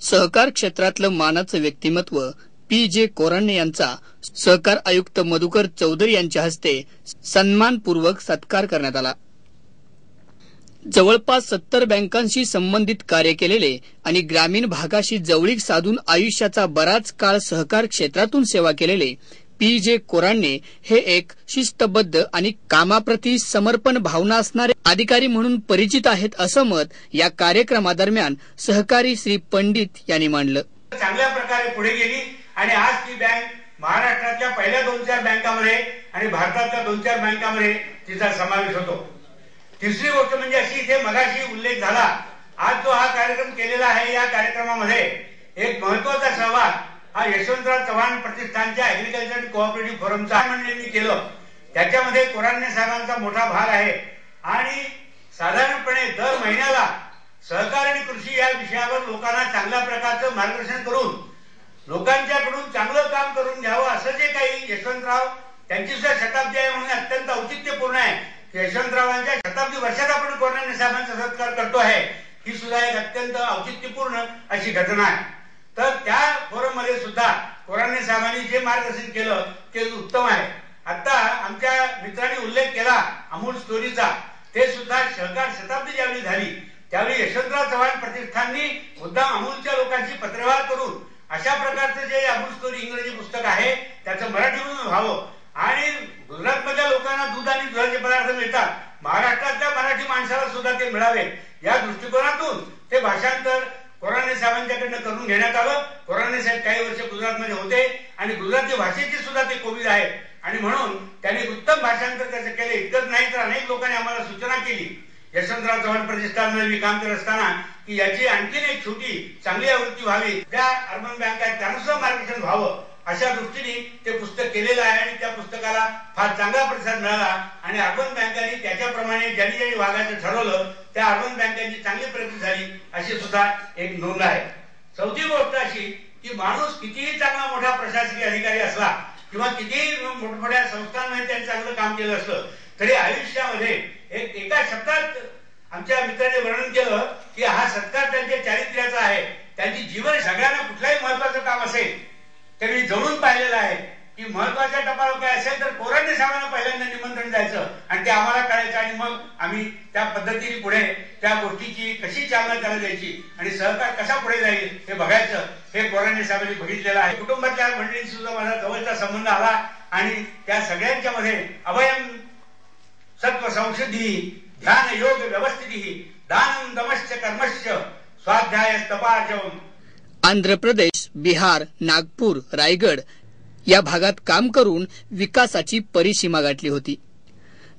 सहकार क्षेत्रातलं मानाचं व्यक्तिमत्व पी.जे. कोराणे यांचा सहकार आयुक्त मधुकर चौधरी यांच्या हस्ते सन्मानपूर्वक सत्कार करण्यात आला। जवळपास 70 बँकांशी संबंधित कार्य केलेले आणि ग्रामीण भागाशी जवळीक साधून आयुष्याचा बराच काळ सहकार क्षेत्रातून सेवा केलेले पी.जे. कोराणे हे एक शिस्तबद्ध आणि कामाप्रती समर्पण भावना असणारे अधिकारी म्हणून परिचित आहेत, असं मत या कार्यक्रमादरम्यान सहकारी श्री पंडित यांनी मांडलं। चांगल्या प्रकारे पुढे गेली आणि आज ती बँक महाराष्ट्रातल्या पहिल्या 2-4 बँकांमध्ये आणि भारतातल्या 2-4 बँकांमध्ये तिचा समावेश होतो। तिसरी गोष्ट म्हणजे अशी, इथे मगाशी उल्लेख झाला, आज जो हा कार्यक्रम केलेला आहे, या कार्यक्रमामध्ये एक महत्वाचा सहभाग हा यशवंतराव चव्हाण प्रतिष्ठानच्या ऍग्रीकल्चर अँड कोऑपरेटिव्ह फोरमच्या मंडळींनी केलं। त्याच्यामध्ये कोराणे साहेबांचा मोठा भाग आहे आणि साधारणपणे दर महिन्याला सहकार आणि कृषी या विषयावर लोकांना चांगल्या प्रकारचं मार्गदर्शन करून लोकांच्याकडून चांगलं काम करून घ्यावं, असं जे काही यशवंतराव त्यांची सुद्धा शताब्दी आहे म्हणून अत्यंत औचित्यपूर्ण आहे की यशवंतरावांच्या शताब्दी वर्षात आपण कोराणे साहेबांचा सत्कार करतो आहे, ही सुद्धा एक अत्यंत औचित्यपूर्ण अशी घटना आहे। तर त्या फोरम मध्ये सुद्धा कोराणे साहेबांनी जे मार्गदर्शन केलं ते उत्तम आहे। आता आमच्या मित्रांनी उल्लेख केला अमूल स्टोरीचा, ते सुद्धा सहकार शताब्दी ज्यावेळी झाली त्यावेळी यशवंतराव चव्हाण प्रतिष्ठाननी मुद्दाम अमूलच्या लोकांशी पत्रव्यवहार करून अशा प्रकारचं जे अमूल स्टोरी इंग्रजी पुस्तक आहे त्याचं मराठीतून व्हावं आणि गुजरातमधल्या लोकांना दूध आणि दुधाचे पदार्थ मिळतात, महाराष्ट्रातल्या मराठी माणसाला सुद्धा ते मिळावे या दृष्टिकोनातून ते भाषांतर कोराणे साहेबांच्याकडनं करून घेण्यात आलं। कोराणे साहेब काही वर्ष गुजरातमध्ये होते आणि गुजराती भाषेचे सुद्धा ते कोविद आहेत आणि म्हणून त्यांनी उत्तम भाषांतर त्याचं केलं। इतकंच नाही तर अनेक लोकांनी आम्हाला सूचना केली यशवंतराव चव्हाण प्रतिष्ठानमध्ये मी काम करत असताना की याची आणखीन एक छोटी चांगली आवृत्ती व्हावी, त्या अर्बन बँक आहेत त्यांचं मार्गदर्शन व्हावं, अशा दृष्टीने ते पुस्तक केलेलं आहे आणि त्या पुस्तकाला फार चांगला प्रतिसाद मिळाला आणि अर्बन बँकांनी त्याच्याप्रमाणे ज्यांनी ज्यांनी वागायचं ठरवलं त्या अर्बन बँकांची चांगली प्रगती झाली अशी सुद्धा एक नोंद आहे। चौथी गोष्ट अशी की माणूस कितीही चांगला मोठा प्रशासकीय अधिकारी असला किंवा कितीही मोठमोठ्या संस्थांमध्ये त्यांनी चांगलं काम केलं असलं तरी आयुष्यामध्ये एका शब्दात आमच्या मित्राने वर्णन केलं की हा सत्कार त्यांच्या चारित्र्याचा आहे। त्यांची जीवन सगळ्यांना कुठलाही महत्वाचं काम असेल त्यांनी जवळून पाहिलेलं आहे की महत्वाच्या टपाला काय असेल तर कोराणे साहेबांना पहिल्यांदा निमंत्रण द्यायचं आणि ते आम्हाला कळायचं आणि मग आम्ही त्या पद्धतीने पुढे त्या गोष्टीची कशी चालना त्याला द्यायची आणि सहकार कसा पुढे जाईल हे बघायचं, हे कोराणे साहेबांनी बघितलेलं आहे। कुटुंबातल्या मंडळींशी सुद्धा माझा जवळचा संबंध आला आणि त्या सगळ्यांच्या मध्ये अभयम सत्व संशुद्धी ध्यान योग व्यवस्थिती दानं दमश्च कर्मश्च स्वाध्याय तपार्जवम। आंध्र प्रदेश, बिहार, नागपूर, रायगड या भागात काम करून विकासाची परिसीमा गाठली होती।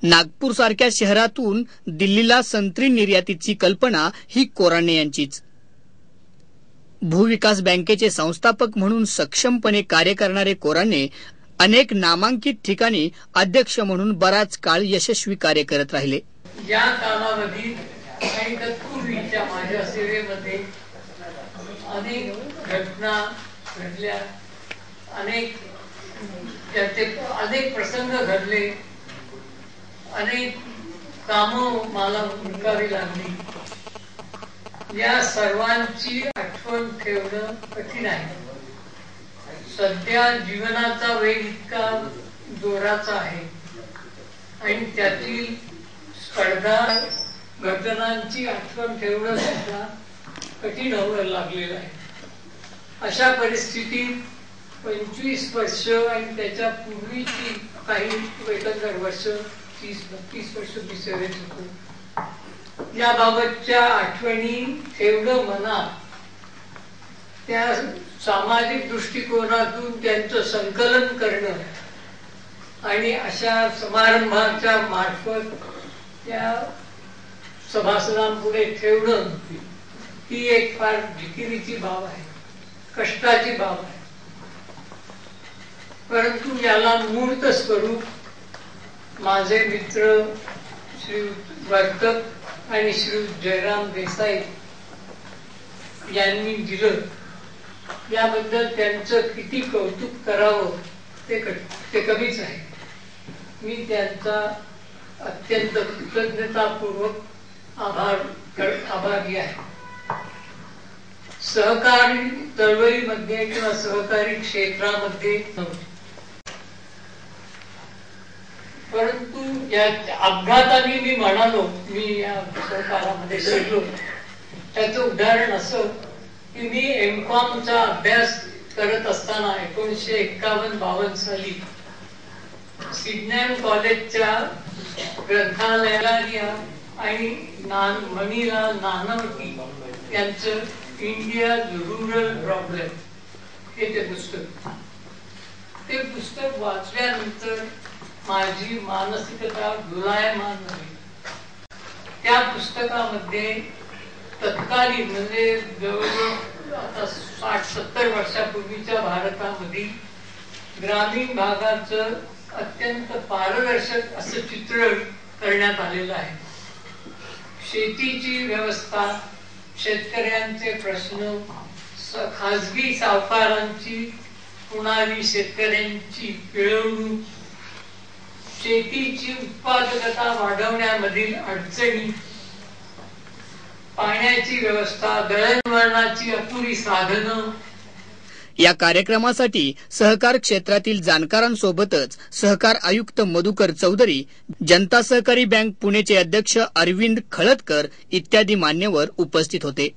नागपूर सारख्या शहरातून दिल्लीला संत्री निर्यातीची कल्पना ही कोराणे यांचीच। भूविकास बँकेचे संस्थापक म्हणून सक्षमपणे कार्य करणारे कोराणे अनेक नामांकित ठिकाणी अध्यक्ष म्हणून बराच काळ यशस्वी कार्य करत राहिले। या कालावधीत काही तत्पूर्वीच्या माझ्या सेवेमध्ये अनेक घटना घडल्या, अनेक प्रसंग घडले, अनेक कामं मला उरकावी लागली। या सर्वांची आठवण ठेवणं कठीण आहे। सध्या जीवनाचा वेग इतका जोराचा आहे आणि त्यातील स्पर्धा घटनांची आठवण ठेवणं सुद्धा कठीण होऊ लागलेलं आहे। अशा परिस्थितीत 25 वर्ष आणि त्याच्या पूर्वीची काही एकंदर वर्ष 30-32 वर्ष मी सेवेत होतो, याबाबतच्या आठवणी ठेवणं मनात, त्या सामाजिक दृष्टिकोनातून त्यांचं संकलन करणं आणि अशा समारंभाच्या मार्फत त्या सभासदांपुढे ठेवणं ही एक फार जिकिरीची बाब आहे, कष्टाची बाब आहे। परंतु याला मूर्त स्वरूप माझे मित्र श्री वर्तक आणि श्री जयराम देसाई यांनी दिलं, याबद्दल त्यांचं किती कौतुक करावं ते कमीच आहे। मी त्यांचा अत्यंत कृतज्ञतापूर्वक आभारी आहे। सहकारी चळवळीमध्ये किंवा सहकारी क्षेत्रामध्ये नव्हती. परंतु या अपघाताने मी म्हणालो मी या सहकारामध्ये शिरलो, त्याचं उदाहरण असं की मी एमकॉमचा अभ्यास करत असताना 1951-52 साली सिडनेम कॉलेजच्या ग्रंथालयाला आणि मणिलाल नानावटी यांचं इंडिया रुरल प्रॉब्लेम हे ते पुस्तक वाचल्यानंतर माझी मानसिकता डोलायमान झाली. त्या पुस्तकामध्ये तत्कालीन म्हणजे जवळजवळ आता 60-70 वर्षापूर्वीच्या भारतामध्ये ग्रामीण भागाचं अत्यंत पारदर्शक असं चित्रण करण्यात आलेलं आहे. शेतीची व्यवस्था, शेतकऱ्यांचे प्रश्न, खाजगी सावकारांची होणारी शेतकऱ्यांची पिळवणूक, शेतीची उत्पादकता वाढवण्यामधील अडचणी, पाण्याची व्यवस्था, दळणवळणाची अपुरी साधनं. या कार्यक्रमासाठी सहकार क्षेत्रातील जाणकारांसोबतच सहकार आयुक्त मधुकर चौधरी, जनता सहकारी बँक पुणेचे अध्यक्ष अरविंद खळदकर इत्यादी मान्यवर उपस्थित होते.